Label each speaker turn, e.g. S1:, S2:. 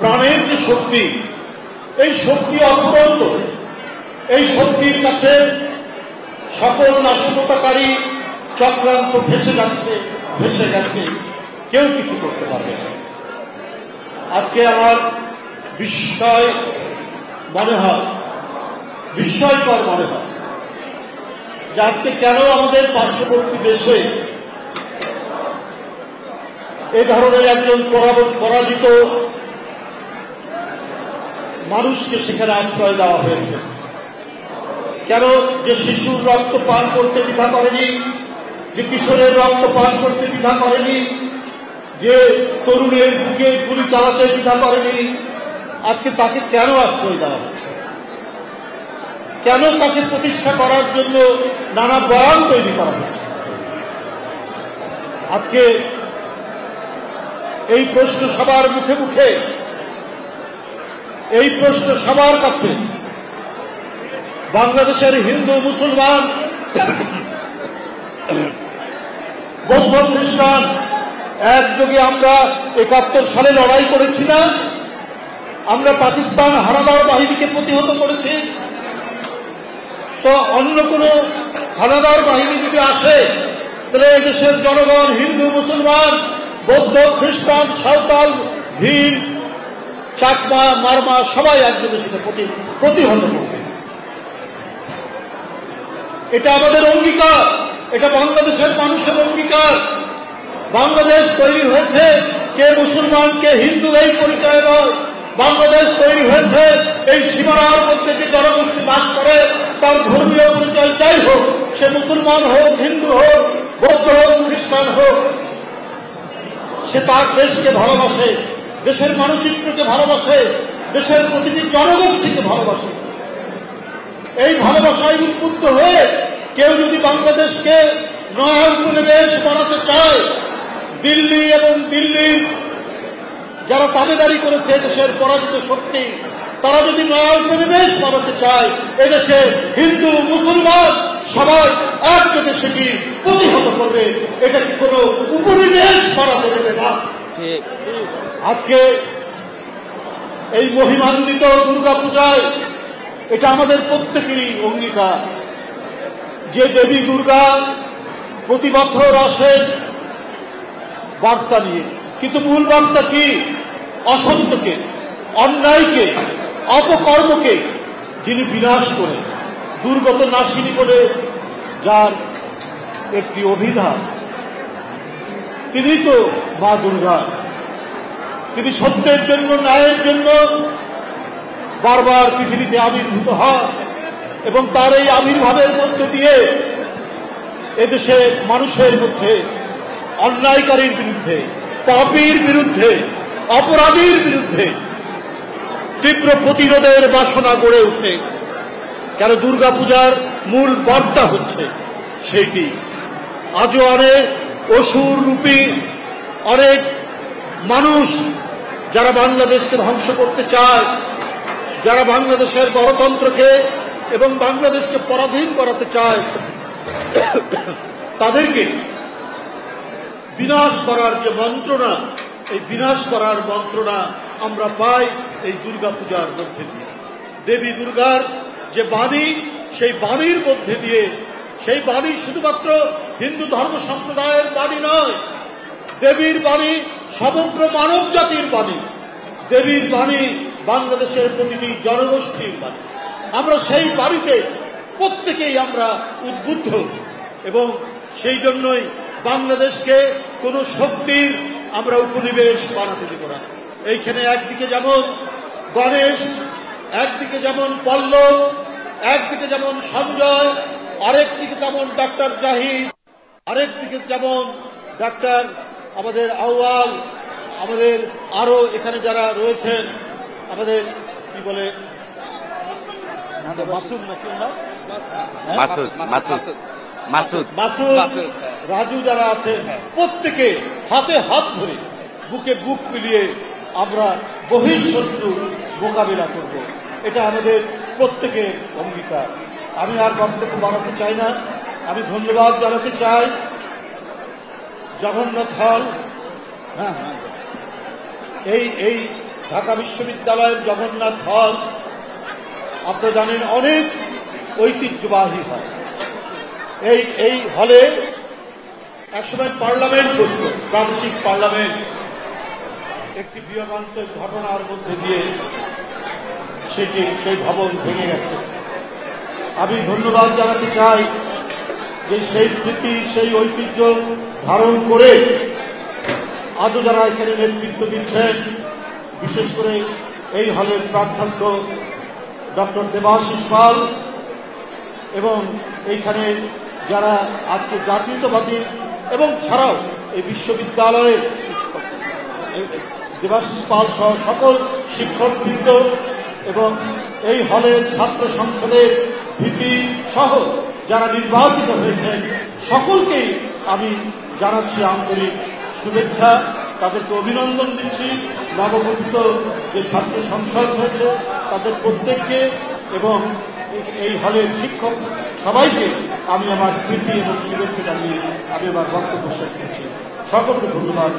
S1: প্রাণের যে শক্তি, এই শক্তি অফুরন্ত। এই শক্তির কাছে সকল নাশকতাকারী চক্রান্ত ভেসে গেছে, কেউ কিছু করতে পারবে না। আজকে আমার বিস্ময়কর মনে হয় যে আজকে কেন আমাদের পার্শ্ববর্তী দেশে এ ধরনের একজন পরাজিত মানুষকে সেখানে আশ্রয় দেওয়া হয়েছে। কেন যে শিশুর রক্ত পান করতে দ্বিধা করেনি, যে কিশোরের রক্ত পান করতে দ্বিধা করেনি, যে তরুণের বুকে গুলি চালাতে দ্বিধা করেনি, আজকে তাকে কেন আশ্রয় দেওয়া হচ্ছে? কেন তাকে প্রতিষ্ঠা করার জন্য নানা বয়ান তৈরি করা হচ্ছে? আজকে এই প্রশ্ন সবার মুখে মুখে, এই প্রশ্ন সবার কাছে। বাংলাদেশের হিন্দু মুসলমান বৌদ্ধ খ্রিস্টান একযোগে আমরা ৭১ সালে লড়াই করেছি না? আমরা পাকিস্তান হানাদার বাহিনীকে প্রতিহত করেছি। তো অন্য কোন হানাদার বাহিনী যদি আসে, তাহলে এদেশের জনগণ হিন্দু মুসলমান বৌদ্ধ খ্রিস্টান সাঁওতাল ভীম চাকমা মারমা সবাই একযোগে সেটা প্রতিহত করবে। এটা আমাদের অঙ্গীকার, এটা বাংলাদেশের মানুষের অঙ্গীকার। বাংলাদেশ তৈরি হয়েছে কে মুসলমান কে হিন্দু এই পরিচয় নয়। বাংলাদেশ তৈরি হয়েছে এই সীমানার মধ্যে যে জনগোষ্ঠী বাস করে তার ধর্মীয় পরিচয় যাই হোক, সে মুসলমান হোক, হিন্দু হোক, বৌদ্ধ হোক, খ্রিস্টান হোক, সে তার দেশকে ভালোবাসে, দেশের মানচিত্রকে ভালোবাসে, দেশের প্রতিটি জনগোষ্ঠীকে ভালোবাসে। এই ভালোবাসায় উদ্বুদ্ধ হয়ে কেউ যদি বাংলাদেশকে নয়া উপনিবেশ বানাতে চায়, দিল্লি এবং দিল্লির যারা তাবেদারি করেছে দেশের পরাজিত শক্তি, তারা যদি নয়া উপনিবেশ বানাতে চায়, এদেশে হিন্দু মুসলমান সবাই একযোগে সেটি প্রতিহত করবে। এটা কি কোনো উপনিবেশ বানাতে দেবে না। আজকে এই মহিমান্বিত দুর্গাপূজায় এটা আমাদের প্রত্যেকেরই অঙ্গীকার যে দেবী দুর্গা প্রতি বছর আসেন বার্তা নিয়ে, কিন্তু মূল বার্তা কি? অসত্যকে, অন্যায়কে, অপকর্মকে যিনি বিনাশ করে দুর্গত নাশিনী বলে যার একটি অভিধান, তিনি তো মা দুর্গা। তিনি সত্যের জন্য, ন্যায়ের জন্য বারবার পৃথিবীতে আবির্ভূত হন এবং তার এই আবির্ভাবের মধ্যে দিয়ে এদেশে মানুষের মধ্যে অন্যায়কারীর বিরুদ্ধে, পাপীর বিরুদ্ধে, অপরাধীর বিরুদ্ধে তীব্র প্রতিরোধের বাসনা গড়ে ওঠে। কেন দুর্গাপূজার মূল বার্তা হচ্ছে সেইটি। আজও অনেক অসুর রূপী অনেক মানুষ যারা বাংলাদেশকে ধ্বংস করতে চায়, যারা বাংলাদেশের গণতন্ত্রকে এবং বাংলাদেশকে পরাধীন করাতে চায়, তাদেরকে বিনাশ করার যে মন্ত্রণা, এই বিনাশ করার মন্ত্রণা আমরা পাই এই দুর্গাপূজার মধ্যে দিয়ে। দেবী দুর্গার যে বাণী, সেই বাণীর মধ্যে দিয়ে, সেই বাণী শুধুমাত্র হিন্দু ধর্ম সম্প্রদায়ের বাণী নয়, দেবীর বাণী সমগ্র মানব জাতির বাণী। দেবীর বাণী বাংলাদেশের প্রতিটি জনগোষ্ঠীর বাণী। আমরা সেই বাণীতে প্রত্যেকেই আমরা উদ্বুদ্ধ এবং সেই জন্যই বাংলাদেশকে কোন শক্তির আমরা উপনিবেশ বানাতে দেব না। এইখানে একদিকে যেমন গণেশ, একদিকে যেমন পল্লব, একদিকে যেমন সঞ্জয়, আরেকদিকে যেমন ডাক্তার জাহিদ, আরেকদিকে যেমন ডাক্তার আমাদের আউয়াল, আমাদের আরো এখানে যারা রয়েছেন, আমাদের কি বলে মাসুদ নাকি মাসুদ, রাজু যারা আছে, প্রত্যেকে হাতে হাত ধরে বুকে বুক মিলিয়ে আমরা বহিঃশত্রু মোকাবিলা করব। এটা আমাদের প্রত্যেকের অঙ্গীকার। আমি আর বক্তব্য বাড়াতে চাই না। আমি ধন্যবাদ জানাতে চাই জগন্নাথ হল, এই ঢাকা বিশ্ববিদ্যালয়ের জগন্নাথ হল আপনারা জানেন অনেক ঐতিহ্যবাহী হল। এই হলে একসময় পার্লামেন্ট বসত, প্রাদেশিক পার্লামেন্ট। একটি বিয়োগান্তক ঘটনার মধ্যে দিয়ে সেই ভবন ভেঙে গেছে। আমি ধন্যবাদ জানাতে চাই যে সেই স্মৃতি, সেই ঐতিহ্য ধারণ করে আজও যারা এখানে নেতৃত্ব দিচ্ছেন, বিশেষ করে এই হলের প্রাধ্যক্ষ ডক্টর দেবাশিস পাল এবং এইখানে যারা আজকে জাতীয়তাবাদী এবং ছাড়াও এই বিশ্ববিদ্যালয়ের দেবাশিস পাল সহ সকল শিক্ষকবৃন্দ এবং এই হলের ছাত্র সংসদের ভিপি সহ যারা নির্বাচিত হয়েছেন সকলকেই আমি জানাচ্ছি আন্তরিক শুভেচ্ছা, তাদেরকে অভিনন্দন দিচ্ছি। নবগঠিত যে ছাত্র সংসদ হয়েছে তাদের প্রত্যেককে এবং এই হলের শিক্ষক সবাইকে আমি আমার প্রীতি এবং শুভেচ্ছা জানিয়ে আমি আমার বক্তব্য শেষ করছি। সকলকে ধন্যবাদ।